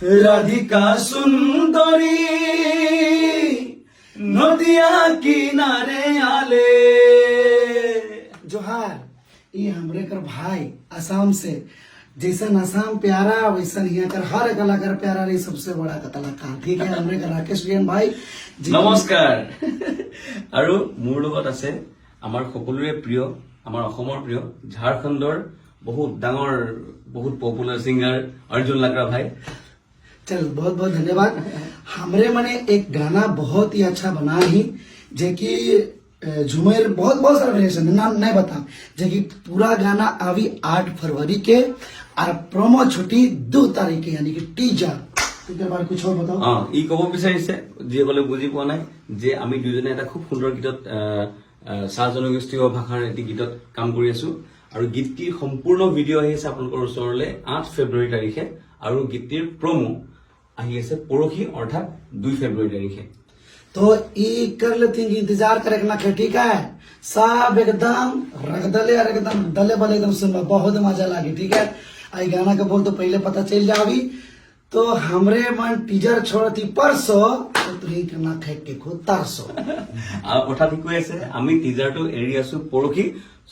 রাধিকা সুন্দরী नदिया किनारे आले। जोहार ये हमरे कर भाई असम से जैसन असम प्यारा वैसन यहाँ कर हर कलाकार प्यारा रही सबसे बड़ा कलाकार ठीक है हमरे कर राकेश रियन भाई নমস্কাৰ আৰু মোৰ লগত আছে আমাৰ সকলোৰে প্ৰিয় আমাৰ অসমৰ প্ৰিয় ঝাৰখণ্ডৰ বহুত ডাঙৰ বহুত পপুলাৰ সিঙ্গাৰ अर्जुन लकड़ा भाई। चल बहुत बहुत धन्यवाद। हमरे मने एक गाना बहुत ही अच्छा बना ही जे कि झुमेर बहुत बहुत सारा वेरिएशन नाम नहीं बता जे कि पूरा गाना अभी 8 फरवरी के और प्रोमो छुट्टी 2 तारीख के यानी कि टीजर टीजर बारे कुछ और बताओ। ই কব বিচাৰিছে যিসকলে বুজি পোৱা নাই যে আমি দুজনে এটা খুব সুন্দৰ গীতত চাহ জনগোষ্ঠীয় ভাষাৰ এটি গীতত কাম কৰি আছো আৰু গীতটিৰ সম্পূৰ্ণ ভিডিঅ' আহিছে আপোনালোকৰ ওচৰলৈ 8 ফেব্ৰুৱাৰী তাৰিখে আৰু গীতটিৰ প্ৰমো আহি আছে পৰহি অৰ্থাৎ 2 ফেব্ৰুৱাৰী তাৰিখে। तो ई कर लेते हैं इंतजार करे ना ठीक है सब एकदम रगदले और एकदम दले बले एकदम सुनवा बहुत मजा लगी ठीक है। आई गाना का बोल तो पहले पता चल जावी तो हमरे मन टीजर छोड़ती परसों तो तुही करना खेक के खुद तरसो আর কথা ঠিক কৈ আছে আমি টিজাৰটো এৰি আছো পৰহি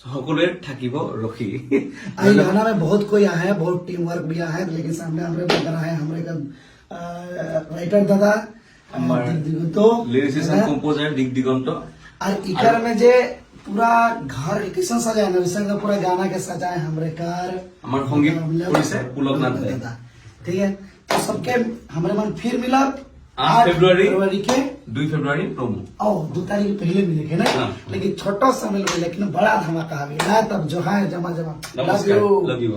সকলোৱে থাকিব ৰখি। आई गाना में बहुत कोई आया है बहुत टीम वर्क भी आया है लेकिन सामने हमरे बना है हमरे का राइटर दादा तो लिरिसिस्ट एंड कंपोजर दिगदिगंत और इकर में जे पूरा घर किसन सजाए ना वैसे का पूरा गाना के सजाए हमरे कार हमार संगीत কৰিছে পুলকনাথ দাদা ठीक है। तो सबके हमरे मन फिर मिला 8 फरवरी के 2 फरवरी प्रोमो ओ 2 तारीख पहले मिले के ना लेकिन छोटा सा मिले लेकिन बड़ा धमाका आ गया तब जो है जमा जमा नमस्कार लव यू